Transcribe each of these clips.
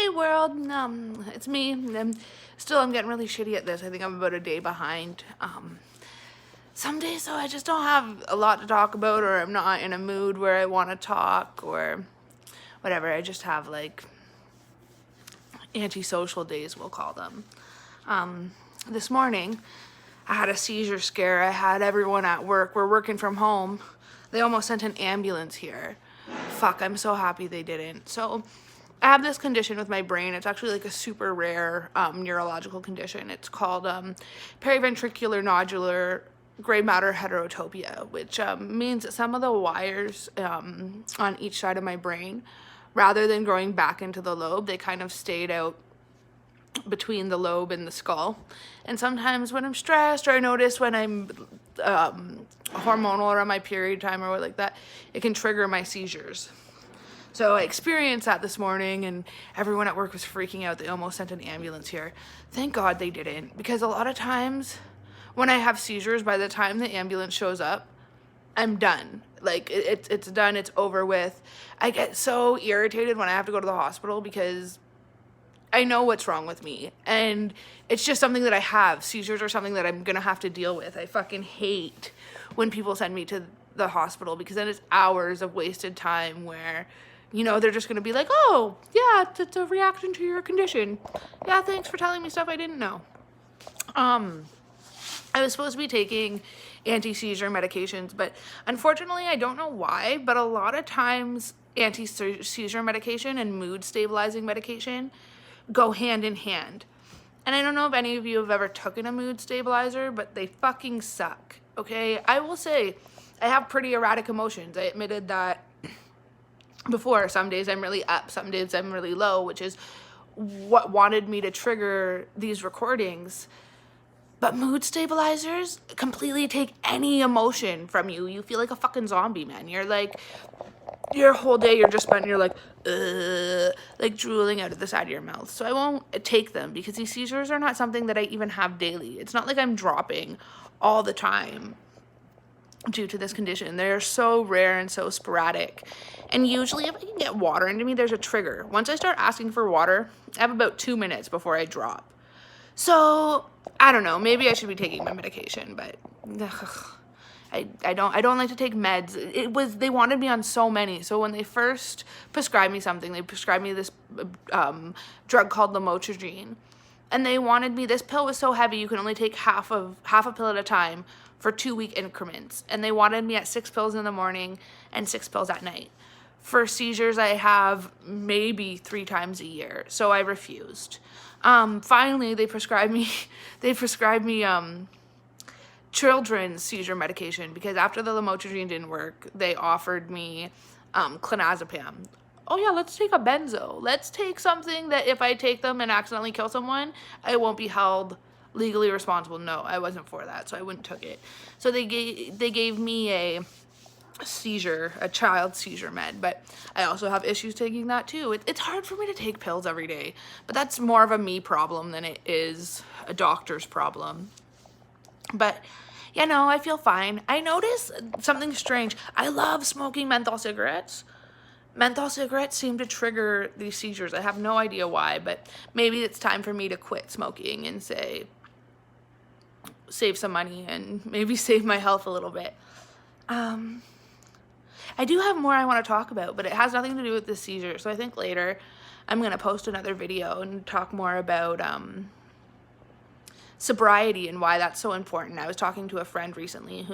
Hey world, it's me. I'm getting really shitty at this. I think I'm about a day behind. Some days though I just don't have a lot to talk about, or I'm not in a mood where I want to talk or whatever. I just have like antisocial days, we'll call them. This morning I had a seizure scare. I had everyone at work. We're working from home. They almost sent an ambulance here. Fuck, I'm so happy they didn't. So I have this condition with my brain. It's actually like a super rare neurological condition. It's called periventricular nodular gray matter heterotopia, which means that some of the wires on each side of my brain, rather than growing back into the lobe, they kind of stayed out between the lobe and the skull. And sometimes when I'm stressed, or I notice when I'm hormonal or on my period time or what like that, it can trigger my seizures. So I experienced that this morning, and everyone at work was freaking out. They almost sent an ambulance here. Thank God they didn't, because a lot of times when I have seizures, by the time the ambulance shows up, I'm done. Like, it's done, it's over with. I get so irritated when I have to go to the hospital because I know what's wrong with me, and it's just something that I have. Seizures are something that I'm gonna have to deal with. I fucking hate when people send me to the hospital, because then it's hours of wasted time where, you know, they're just gonna be like, oh, yeah, it's a reaction to your condition. Yeah, thanks for telling me stuff I didn't know. I was supposed to be taking anti-seizure medications, but unfortunately, I don't know why, but a lot of times anti-seizure medication and mood stabilizing medication go hand in hand. And I don't know if any of you have ever taken a mood stabilizer, but they fucking suck, okay? I will say I have pretty erratic emotions. I admitted that before. Some days I'm really up, some days I'm really low, which is what wanted me to trigger these recordings. But mood stabilizers completely take any emotion from you. You feel like a fucking zombie, man. You're like, your whole day you're just spent, you're like drooling out of the side of your mouth. So I won't take them, because these seizures are not something that I even have daily. It's not like I'm dropping all the time due to this condition. They're so rare and so sporadic. And usually if I can get water into me, there's a trigger. Once I start asking for water, I have about 2 minutes before I drop. So I don't know, maybe I should be taking my medication, but I don't like to take meds. They wanted me on so many. So when they first prescribed me something, they prescribed me this drug called lamotrigine. And they wanted me, this pill was so heavy you can only take half a pill at a time for 2-week increments. And they wanted me at 6 pills in the morning and 6 pills at night. For seizures, I have maybe 3 times a year. So I refused. Finally, they prescribed me children's seizure medication, because after the lamotrigine didn't work, they offered me clonazepam. Oh yeah, let's take a benzo. Let's take something that if I take them and accidentally kill someone, I won't be held legally responsible. No, I wasn't for that, so I wouldn't took it. So they gave me a child seizure med, but I also have issues taking that too. It's hard for me to take pills every day, but that's more of a me problem than it is a doctor's problem. But you know, I feel fine. I noticed something strange. I love smoking menthol cigarettes. Menthol cigarettes seem to trigger these seizures. I have no idea why, but maybe it's time for me to quit smoking and save some money and maybe save my health a little bit. I do have more I want to talk about, but it has nothing to do with the seizure. So I think later I'm going to post another video and talk more about sobriety and why that's so important. I was talking to a friend recently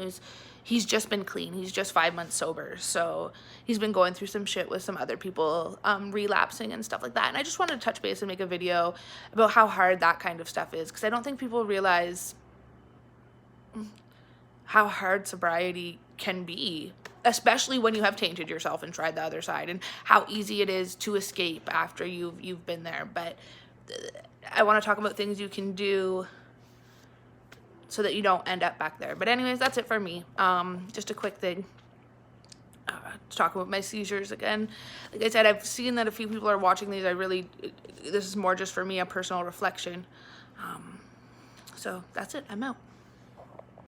he's just been clean. He's just 5 months sober. So he's been going through some shit with some other people, relapsing and stuff like that. And I just wanted to touch base and make a video about how hard that kind of stuff is, because I don't think people realize how hard sobriety can be, especially when you have tainted yourself and tried the other side, and how easy it is to escape after you've been there. But I want to talk about things you can do so that you don't end up back there. But anyways, that's it for me. Just a quick thing to talk about my seizures again. Like I said, I've seen that a few people are watching these. This is more just for me, a personal reflection. So that's it. I'm out.